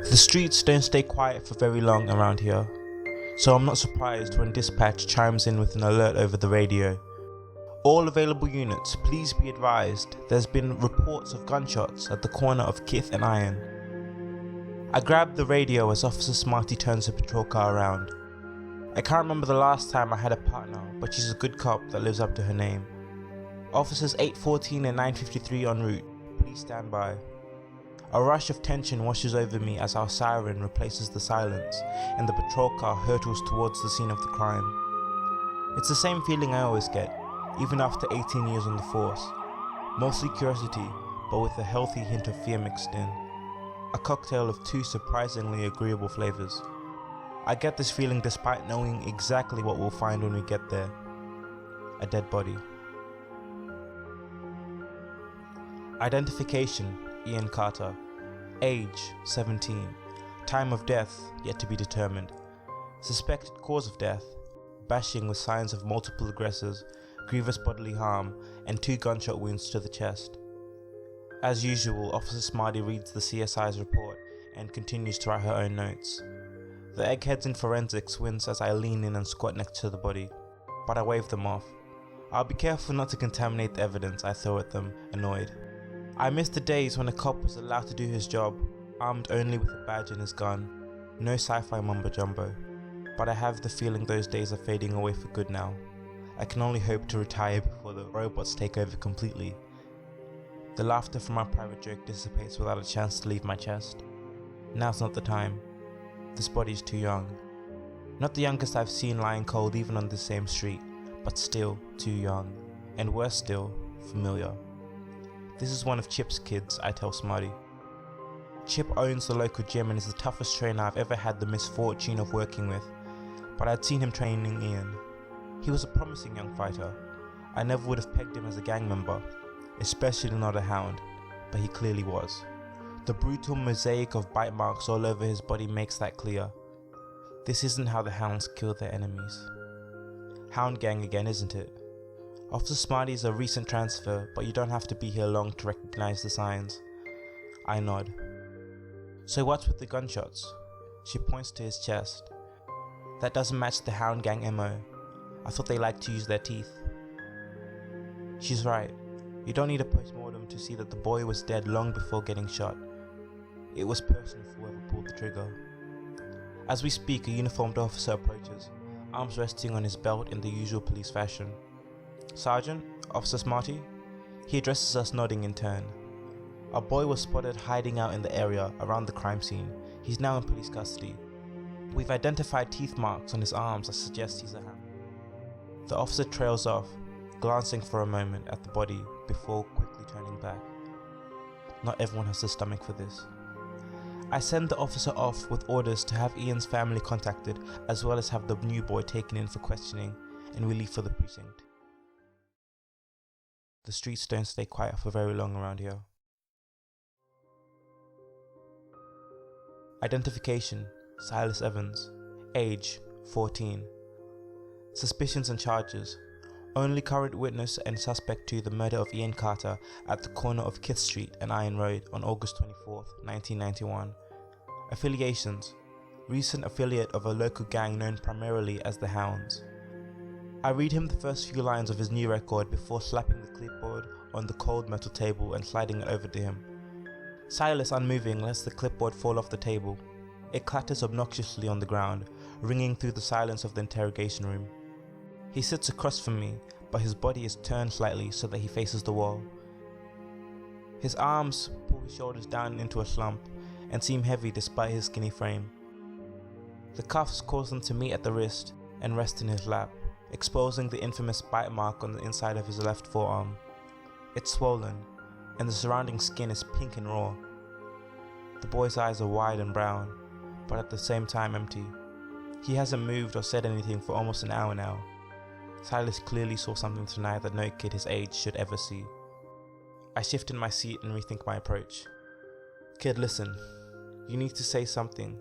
The streets don't stay quiet for very long around here, so I'm not surprised when dispatch chimes in with an alert over the radio. All available units, please be advised, there's been reports of gunshots at the corner of Kith and Iron. I grab the radio as Officer Smarty turns the patrol car around. I can't remember the last time I had a partner, but she's a good cop that lives up to her name. Officers 814 and 953 en route, please stand by. A rush of tension washes over me as our siren replaces the silence and the patrol car hurtles towards the scene of the crime. It's the same feeling I always get, even after 18 years on the force. Mostly curiosity, but with a healthy hint of fear mixed in. A cocktail of two surprisingly agreeable flavors. I get this feeling despite knowing exactly what we'll find when we get there. A dead body. Identification: Ian Carter. Age: 17. Time of death yet to be determined. Suspected cause of death: bashing with signs of multiple aggressors, grievous bodily harm, and 2 gunshot wounds to the chest. As usual, Officer Smarty reads the CSI's report and continues to write her own notes. The eggheads in forensics wince as I lean in and squat next to the body, but I wave them off. I'll be careful not to contaminate the evidence I throw at them, annoyed. I miss the days when a cop was allowed to do his job, armed only with a badge and his gun. No sci-fi mumbo jumbo. But I have the feeling those days are fading away for good now. I can only hope to retire before the robots take over completely. The laughter from our private joke dissipates without a chance to leave my chest. Now's not the time. This body's too young. Not the youngest I've seen lying cold even on the same street, but still too young. And worse still, familiar. This is one of Chip's kids, I tell Smarty. Chip owns the local gym and is the toughest trainer I've ever had the misfortune of working with, but I'd seen him training Ian. He was a promising young fighter. I never would have pegged him as a gang member, especially not a hound, but he clearly was. The brutal mosaic of bite marks all over his body makes that clear. This isn't how the hounds kill their enemies. Hound gang again, isn't it? Officer Smarty is a recent transfer, but you don't have to be here long to recognize the signs. I nod. So what's with the gunshots? She points to his chest. That doesn't match the hound gang MO. I thought they liked to use their teeth. She's right. You don't need a post-mortem to see that the boy was dead long before getting shot. It was personal for whoever pulled the trigger. As we speak, a uniformed officer approaches, arms resting on his belt in the usual police fashion. Sergeant, Officer Smarty? He addresses us, nodding in turn. Our boy was spotted hiding out in the area around the crime scene. He's now in police custody. We've identified teeth marks on his arms that suggest he's a hound. The officer trails off, glancing for a moment at the body before quickly turning back. Not everyone has the stomach for this. I send the officer off with orders to have Ian's family contacted, as well as have the new boy taken in for questioning, and we leave for the precinct. The streets don't stay quiet for very long around here. Identification: Silas Evans. Age: 14. Suspicions and charges: only current witness and suspect to the murder of Ian Carter at the corner of Kith Street and Iron Road on August 24th, 1991. Affiliations: recent affiliate of a local gang known primarily as the Hounds. I read him the first few lines of his new record before slapping the clipboard on the cold metal table and sliding it over to him. Silas, unmoving, lets the clipboard fall off the table. It clatters obnoxiously on the ground, ringing through the silence of the interrogation room. He sits across from me, but his body is turned slightly so that he faces the wall. His arms pull his shoulders down into a slump and seem heavy despite his skinny frame. The cuffs cause them to meet at the wrist and rest in his lap, exposing the infamous bite mark on the inside of his left forearm. It's swollen, and the surrounding skin is pink and raw. The boy's eyes are wide and brown, but at the same time empty. He hasn't moved or said anything for almost an hour now. Silas clearly saw something tonight that no kid his age should ever see. I shift in my seat and rethink my approach. Kid, listen. You need to say something.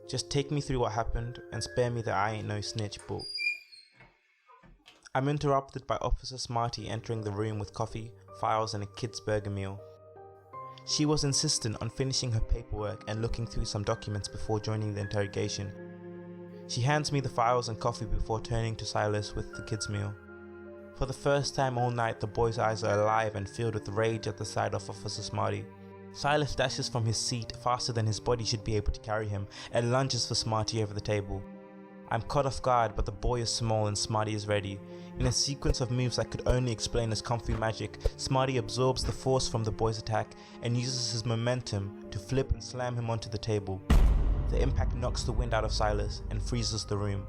Just take me through what happened and spare me the I ain't no snitch book. I'm interrupted by Officer Smarty entering the room with coffee, files and a kid's burger meal. She was insistent on finishing her paperwork and looking through some documents before joining the interrogation. She hands me the files and coffee before turning to Silas with the kids' meal. For the first time all night, the boy's eyes are alive and filled with rage at the sight of Officer Smarty. Silas dashes from his seat faster than his body should be able to carry him and lunges for Smarty over the table. I'm caught off guard, but the boy is small and Smarty is ready. In a sequence of moves I could only explain as kung fu magic, Smarty absorbs the force from the boy's attack and uses his momentum to flip and slam him onto the table. The impact knocks the wind out of Silas and freezes the room.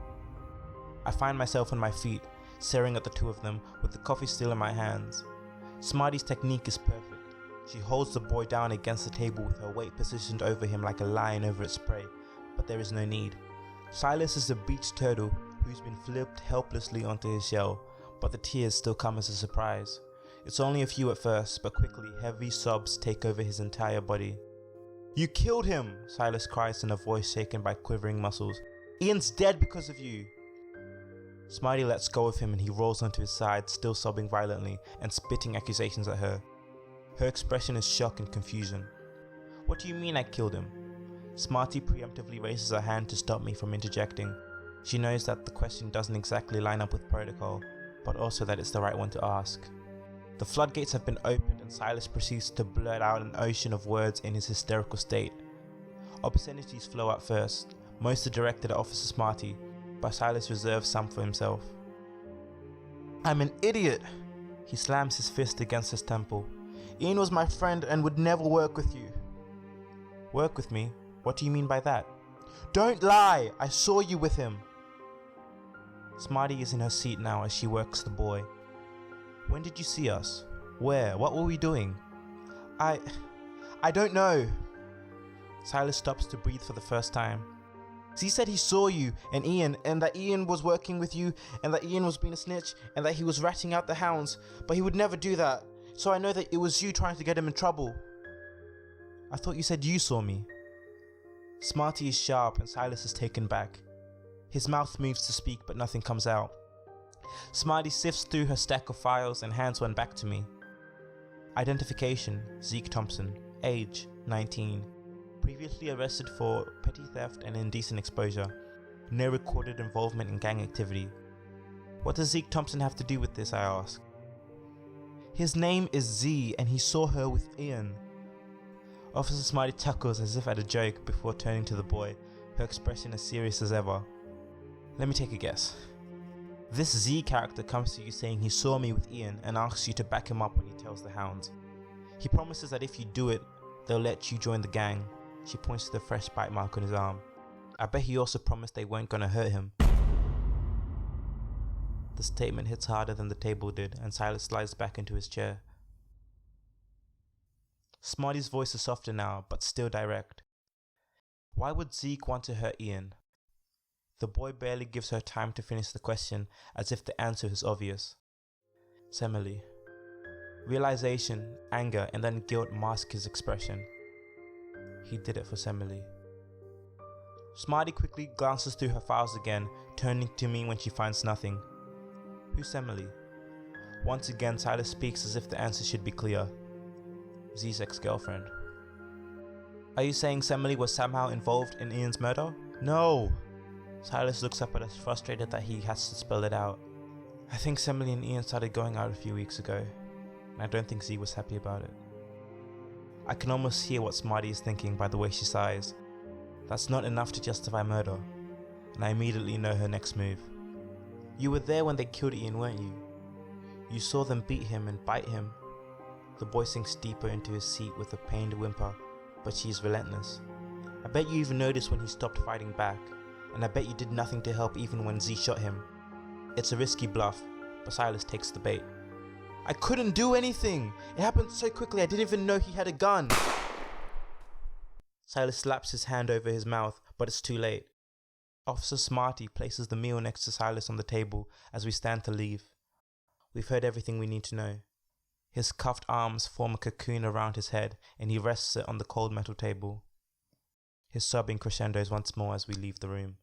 I find myself on my feet, staring at the two of them with the coffee still in my hands. Smarty's technique is perfect. She holds the boy down against the table with her weight positioned over him like a lion over its prey, but there is no need. Silas is a beached turtle who's been flipped helplessly onto his shell, but the tears still come as a surprise. It's only a few at first, but quickly heavy sobs take over his entire body. "You killed him!" Silas cries in a voice shaken by quivering muscles. "Ian's dead because of you!" Smarty lets go of him and he rolls onto his side, still sobbing violently and spitting accusations at her. Her expression is shock and confusion. "What do you mean I killed him?" Smarty preemptively raises her hand to stop me from interjecting. She knows that the question doesn't exactly line up with protocol, but also that it's the right one to ask. The floodgates have been opened and Silas proceeds to blurt out an ocean of words in his hysterical state. Obscenities flow out first, most are directed at Officer Smarty, but Silas reserves some for himself. "I'm an idiot!" He slams his fist against his temple. "Ian was my friend and would never work with you." "Work with me? What do you mean by that?" "Don't lie! I saw you with him!" Smarty is in her seat now as she works the boy. "When did you see us? Where? What were we doing?" I don't know." Silas stops to breathe for the first time. "He said he saw you and Ian, and that Ian was working with you, and that Ian was being a snitch, and that he was ratting out the hounds, but he would never do that. So I know that it was you trying to get him in trouble." "I thought you said you saw me." Smarty is sharp and Silas is taken back. His mouth moves to speak but nothing comes out. Smarty sifts through her stack of files and hands one back to me. Identification: Zeke Thompson. Age: 19. Previously arrested for petty theft and indecent exposure. No recorded involvement in gang activity. "What does Zeke Thompson have to do with this?" I ask. "His name is Z and he saw her with Ian." Officer Smarty chuckles as if at a joke before turning to the boy, her expression as serious as ever. "Let me take a guess. This Z character comes to you saying he saw me with Ian and asks you to back him up when he tells the hounds. He promises that if you do it, they'll let you join the gang." She points to the fresh bite mark on his arm. "I bet he also promised they weren't gonna hurt him." The statement hits harder than the table did and Silas slides back into his chair. Smarty's voice is softer now, but still direct. "Why would Zeke want to hurt Ian?" The boy barely gives her time to finish the question, as if the answer is obvious. Semele. Realization, anger, and then guilt mask his expression. He did it for Semele. Smarty quickly glances through her files again, turning to me when she finds nothing. "Who's Semele?" Once again Silas speaks as if the answer should be clear. Z's ex-girlfriend. "Are you saying Semele was somehow involved in Ian's murder?" "No!" Silas looks up at us, frustrated that he has to spell it out. "I think Semele and Ian started going out a few weeks ago, and I don't think Z was happy about it." I can almost hear what Smarty is thinking by the way she sighs. That's not enough to justify murder, and I immediately know her next move. "You were there when they killed Ian, weren't you? You saw them beat him and bite him." The boy sinks deeper into his seat with a pained whimper, but she is relentless. "I bet you even noticed when he stopped fighting back, and I bet you did nothing to help even when Z shot him." It's a risky bluff, but Silas takes the bait. "I couldn't do anything! It happened so quickly I didn't even know he had a gun!" Silas slaps his hand over his mouth, but it's too late. Officer Smarty places the meal next to Silas on the table as we stand to leave. We've heard everything we need to know. His cuffed arms form a cocoon around his head and he rests it on the cold metal table. His sobbing crescendos once more as we leave the room.